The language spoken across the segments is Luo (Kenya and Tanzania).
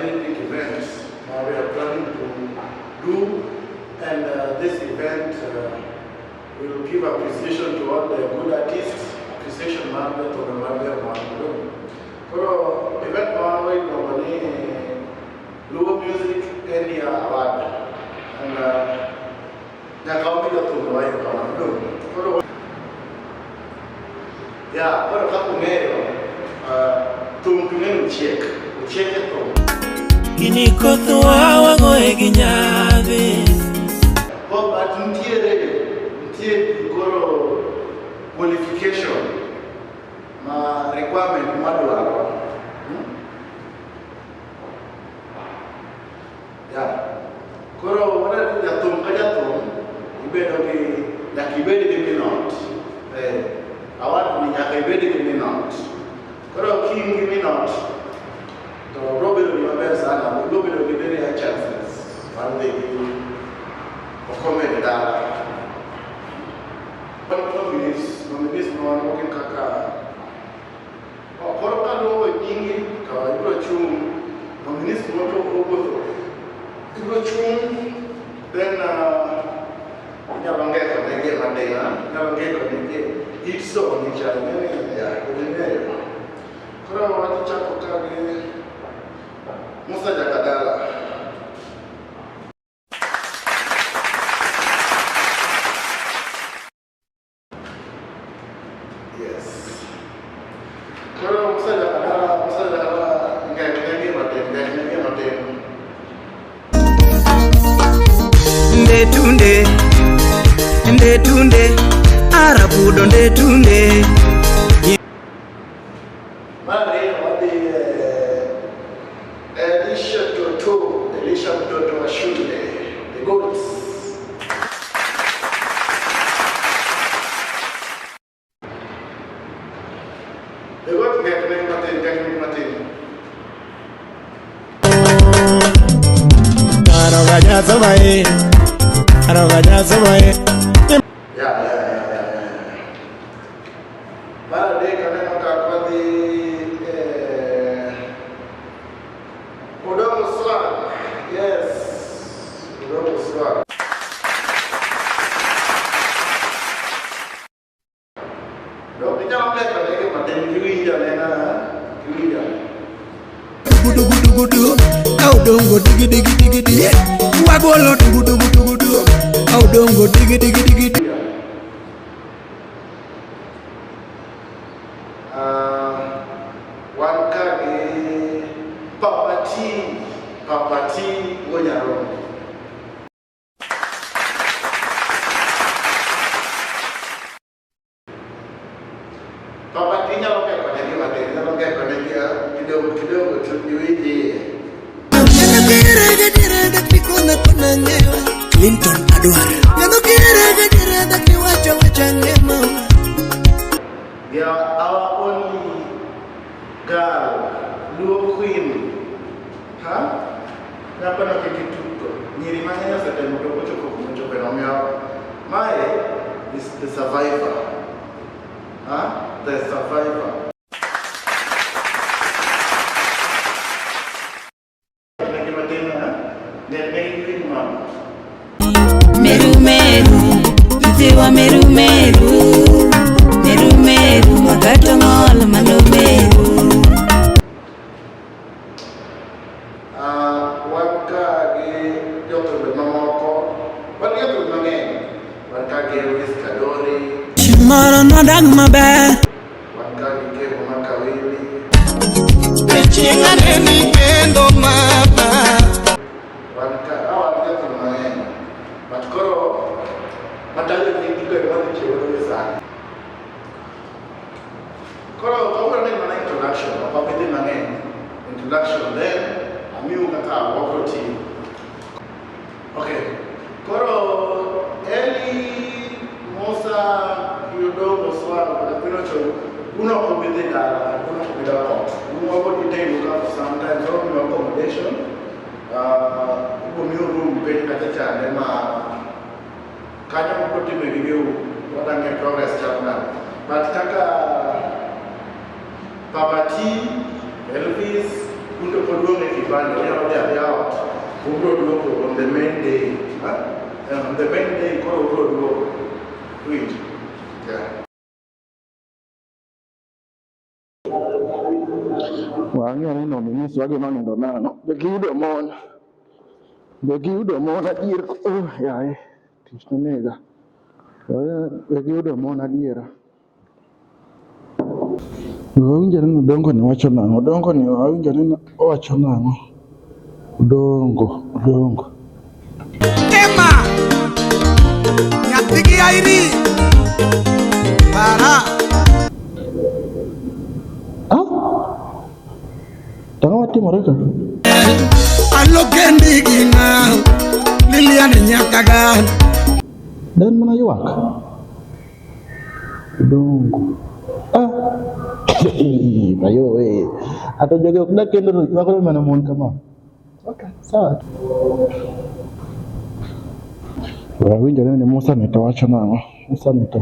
very big event we are planning to do, and this event will give appreciation to all the good artists, appreciation man to the man. So event one company LUO Music India Award, and Japap to yeah, what a couple to check it. Kini koto awa go eginyave. Oh, but untie goro qualification ma requirement madwaro. Yeah. Koro wala jatum ibedo ki yakibedi gi minot. Award ni yakibedi gi minot. Koro king gi minot. So probably my best and probably very high chances one day to comment that. Nominees no one working kaka. Koro kado nyingi ka ibro chung nominees moto oboto. Ibro chung then nyabange ko nege mandela nyabange ko nege itso ni chane ya kudene. Koro watu chako kage Musa Jakadala. Yes. Kalau Musa Jakadala ngai matem. Ndetunde, Arabudo ndetunde. Elisha mtoto wa shule, the goats. The goats get Martin. Yeah. Para de kanena kwa di Odongo. Yes, Odongo swag. Dok kita ambil pada maten kiwija nena kiwija. Gudu. Odongo digi. Wagolo gudu. Odongo digi. Wankage papati wonyaro. Papati nyalo ke kwa nege kidogo tujiwiji. Clinton Adwara. They are our only girl, LUO queen. Napa na kikituko. Nyiri manganya sa temo kucho penomia. Mae is the survivor. The survivor. Meru, magatongol manomeru. Shimara no dag maber. Chinga neni kendo mama. Introduction then amiu kaka wako team. Okay. Koro Eli Musa Odongo swag uno komite dala, uno komite pot. Uno wako detail uka sometimes on your accommodation. Uko miu room page katacha nema kanya mkoti megigeu wadange progress chapna. But kaka Papati, Elvis, Kundo Podongo Kibanda, we are there out. Wuod on the main day. On the main day, call Wuod. Do it. Yeah. Wangi ani nominees wage manindo nano. Begiyudo mon adier. Oh yae. Tich nega. Begiyudo mon adiera. Wawinjore ni Odongo ni wacho nang'o? Odongo ni wawinjore ni owacho nang'o? Odongo. Emma Nyatigi airi Para Tang'o watimore ka? Alokendi gina Lilian Nyakagan Dan mana ywak? Odongo. Ayo atau jaga udah kender aku mana mohon kamu. Oke, saat. Wawinjore ni Musa nitawacho nang'o? Musa nito.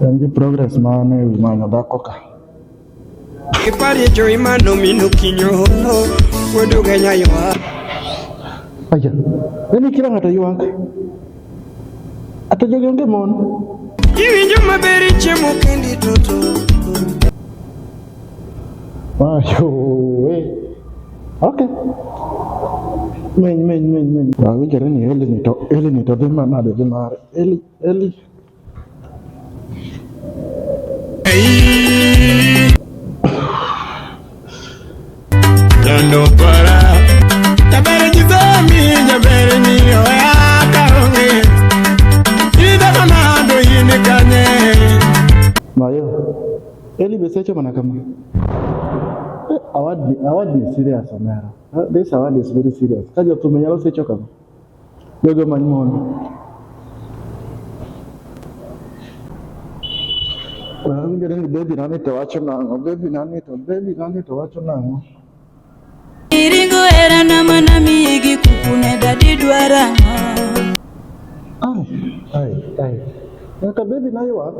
En gi progress mane wi manyo dhako ka. Kipari joima nomino kinyo Wuod genya ywa Aya. Ini kira ngata ywak. Atau jaga onge mon. Iwinjo maberi chiemo kendi toto Ayo, Oke. Men. Wawinjore ni Eli nito dhi manade dhi mare. Eli. Jando para Tabere jizami Jabere ni oya karonge Ida kanado yini kanye Mayo. Eli besecho mana kama. Award is serious, Omera. This award is very serious. Kajo tumenyalo secho kama. Yogo manymon. Wawinjore ni baby nani to wacho nang'o? Baby nani to wacho nang'o? Iringo era na mana migi kukune dadi dwarang'o. Ay. Naka baby na ywak.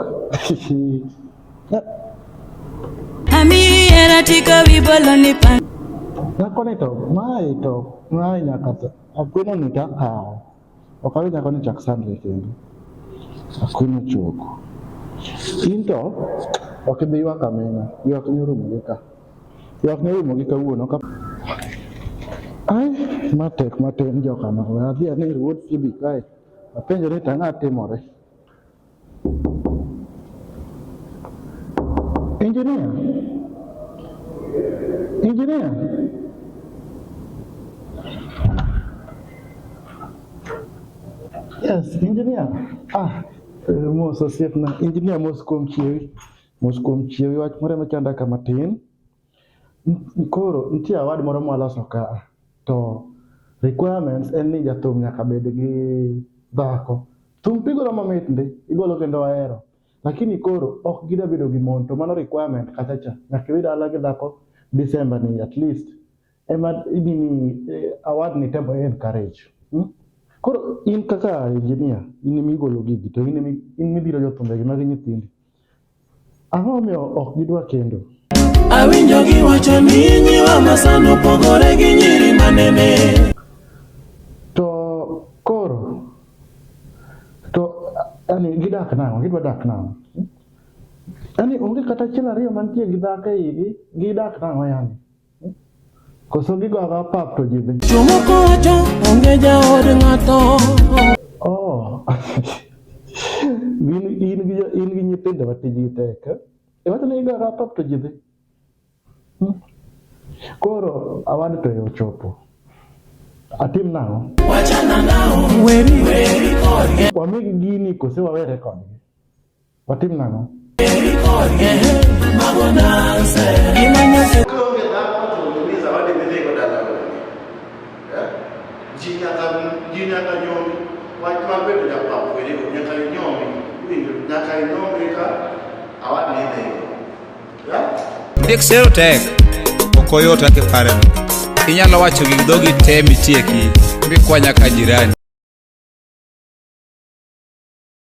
Ami era tika wibolo ni pan. Nakone to, mai nyakata. Akwino ni taka. Okawi nyakone chak sandre kendo. Akwino choko. Into, okidhi ywak amina. Ywak ni rumo gi kawuono ka. Ay, matek joka ma. Adhi ane Wuod fibi kae. Apenjo ni tang'a timore. Engineer. Yes, engineer. Mos osiepna. Engineer mos kuom chiewi wach moro machanda kama tin. Koro nitie award moro mwaloso ka. To requirements en ni jathum nyaka bed gi dhako. Thum pigolo mamit ndi, igolo kendo ahero. Lakini koro ok gida bedo gi mon to mano requirement kachacha. Nyaka ibed ala gi dhako December ni at least. Ema idini award ni tempo encourage. Koro in kaka engineer, in migolo gigi to in midhiro jothumbe gi magi nyithindi. Ang'o miyo ok gidwa kendo? Awinjo gi wacho ni nyiwa masano pogore gi nyiri manene To koro ani gidak nang'o, gidwa dak nang'o? Ani onge kata achiel ariyo mantie gi dhako igi, gidak nang'o yani? Koso gigo aga pap to ji dhi? Jomoko wacho onge jaod ng'ato in gi nyithindo matijgi tek. Iwacho ni gigo aga pap to ji dhi? Koro award to ochopo. Atim nang'o? Wachana nao Weri kodgi Wamigi gini kose wawere kodgi. Watim nang'o? Weri kodgi Mago nase Imanyase Konge dhako to nomiza wadi midhigo dala wadi. Ji nyaka nyomi. Wach mabedo Japap wede nyaka nyomi. Nyaka nyomi ka award ni dhigo. Dik sero tek. Okoyota kipare. Inyalo wacho gi dhogi te mitieki. Mbi kwa nyaka jirani.